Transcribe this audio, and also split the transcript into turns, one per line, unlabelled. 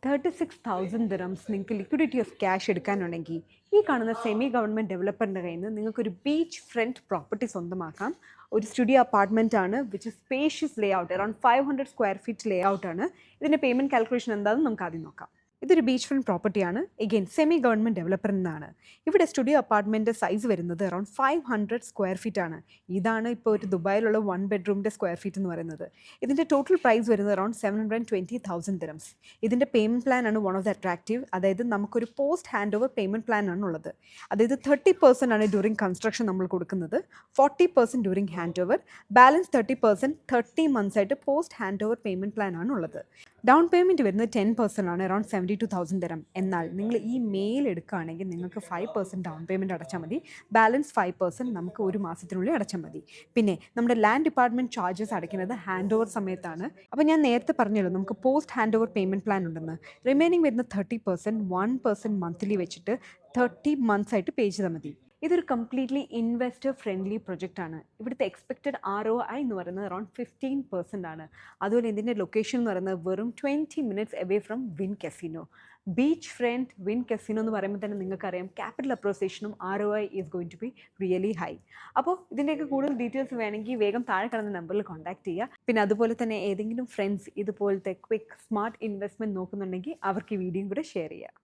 36,000 dirhams നിങ്ങൾക്ക് liquidity of cash എടുക്കാനുണ്ടെങ്കിൽ ഈ കാണുന്ന സെമി ഗവൺമെൻറ് ഡെവലപ്പറിൻ്റെ കയ്യിൽ നിന്ന് നിങ്ങൾക്കൊരു ബീച്ച് ഫ്രണ്ട് പ്രോപ്പർട്ടി സ്വന്തമാക്കാം. ഒരു സ്റ്റുഡിയോ അപ്പാർട്ട്മെൻറ്റ് ആണ്, which spacious layout, around 500 square feet ലേ ഔട്ടാണ്. ഇതിൻ്റെ പേയ്മെൻറ്റ് കാൽക്കുലേഷൻ എന്താണെന്ന് നമുക്ക് ആദ്യം നോക്കാം. ഇതൊരു ബീച്ച് ഫ്രണ്ട് പ്രോപ്പർട്ടിയാണ്. എഗെയിൻ സെമി ഗവൺമെൻറ് ഡെവലപ്പറിൽ നിന്നാണ്. ഇവിടെ സ്റ്റുഡിയോ അപ്പാർട്ട്മെൻറ്റ് സൈസ് വരുന്നത് അറൌണ്ട് 500 സ്ക്വയർ ഫീറ്റ് ആണ്. ഇതാണ് ഇപ്പോൾ ഒരു ദുബായിലുള്ള 1 ബെഡ്റൂമിൻ്റെ സ്ക്വയർ ഫീറ്റ് എന്ന് പറയുന്നത്. ഇതിൻ്റെ ടോട്ടൽ പ്രൈസ് വരുന്നത് അറൌണ്ട് 720,000 ദിറംസ്. ഇതിൻ്റെ പേയ്മെൻറ്റ് പ്ലാൻ ആണ് വൺ ഓഫ് ദ അട്രാക്റ്റീവ്. അതായത് നമുക്കൊരു post hand over payment plan ആണ് ഉള്ളത്. അതായത് 30% ആണ് ഡ്യൂറിങ് കൺസ്ട്രക്ഷൻ നമ്മൾ കൊടുക്കുന്നത്, 40% during hand over, balance 30% 30 months ആയിട്ട് post hand over payment plan ആണ് ഉള്ളത്. ഡൗൺ പേയ്മെൻറ്റ് വരുന്നത് 10% ആണ്, അറൌണ്ട് 72,000 ദിറം. എന്നാൽ നിങ്ങൾ ഈ മെയിൽ എടുക്കുകയാണെങ്കിൽ നിങ്ങൾക്ക് 5% ഡൗൺ പേയ്മെൻറ്റ് അടച്ചാൽ മതി, ബാലൻസ് 5% നമുക്ക് ഒരു മാസത്തിനുള്ളിൽ അടച്ചാൽ മതി. പിന്നെ നമ്മുടെ ലാൻഡ് ഡിപ്പാർട്ട്മെൻറ്റ് ചാർജസ് അടയ്ക്കുന്നത് ഹാൻഡ് ഓവർ സമയത്താണ്. അപ്പോൾ ഞാൻ നേരത്തെ പറഞ്ഞല്ലോ നമുക്ക് post hand over payment plan ഉണ്ടെന്ന്. റിമൈനിങ് വരുന്ന 30% 1% മന്ത്ലി വെച്ചിട്ട് 30 മന്ത്സ് ആയിട്ട് പേ ചെയ്താൽ മതി. ഇതൊരു കംപ്ലീറ്റ്ലി ഇൻവെസ്റ്റർ ഫ്രണ്ട്ലി പ്രൊജക്റ്റ് ആണ്. ഇവിടുത്തെ എക്സ്പെക്റ്റഡ് ROI എന്ന് പറയുന്നത് അറൌണ്ട് 15% ആണ്. അതുപോലെ ഇതിൻ്റെ ലൊക്കേഷൻ എന്ന് പറയുന്നത് വെറും 20 minutes away from Wynn casino. Beach front Wynn casino എന്ന് പറയുമ്പോൾ തന്നെ നിങ്ങൾക്കറിയാം ക്യാപിറ്റൽ അപ്രോസിയേഷനും ROI is going to be really high. അപ്പോൾ ഇതിൻ്റെയൊക്കെ കൂടുതൽ ഡീറ്റെയിൽസ് വേണമെങ്കിൽ വേഗം താഴെ കാണുന്ന നമ്പറിൽ കോൺടാക്ട് ചെയ്യുക. പിന്നെ അതുപോലെ തന്നെ ഏതെങ്കിലും ഫ്രണ്ട്സ് ഇതുപോലത്തെ ക്വിക്ക് സ്മാർട്ട് ഇൻവെസ്റ്റ്മെൻറ്റ് നോക്കുന്നുണ്ടെങ്കിൽ അവർക്ക് ഈ വീഡിയോയും കൂടെ ഷെയർ ചെയ്യുക.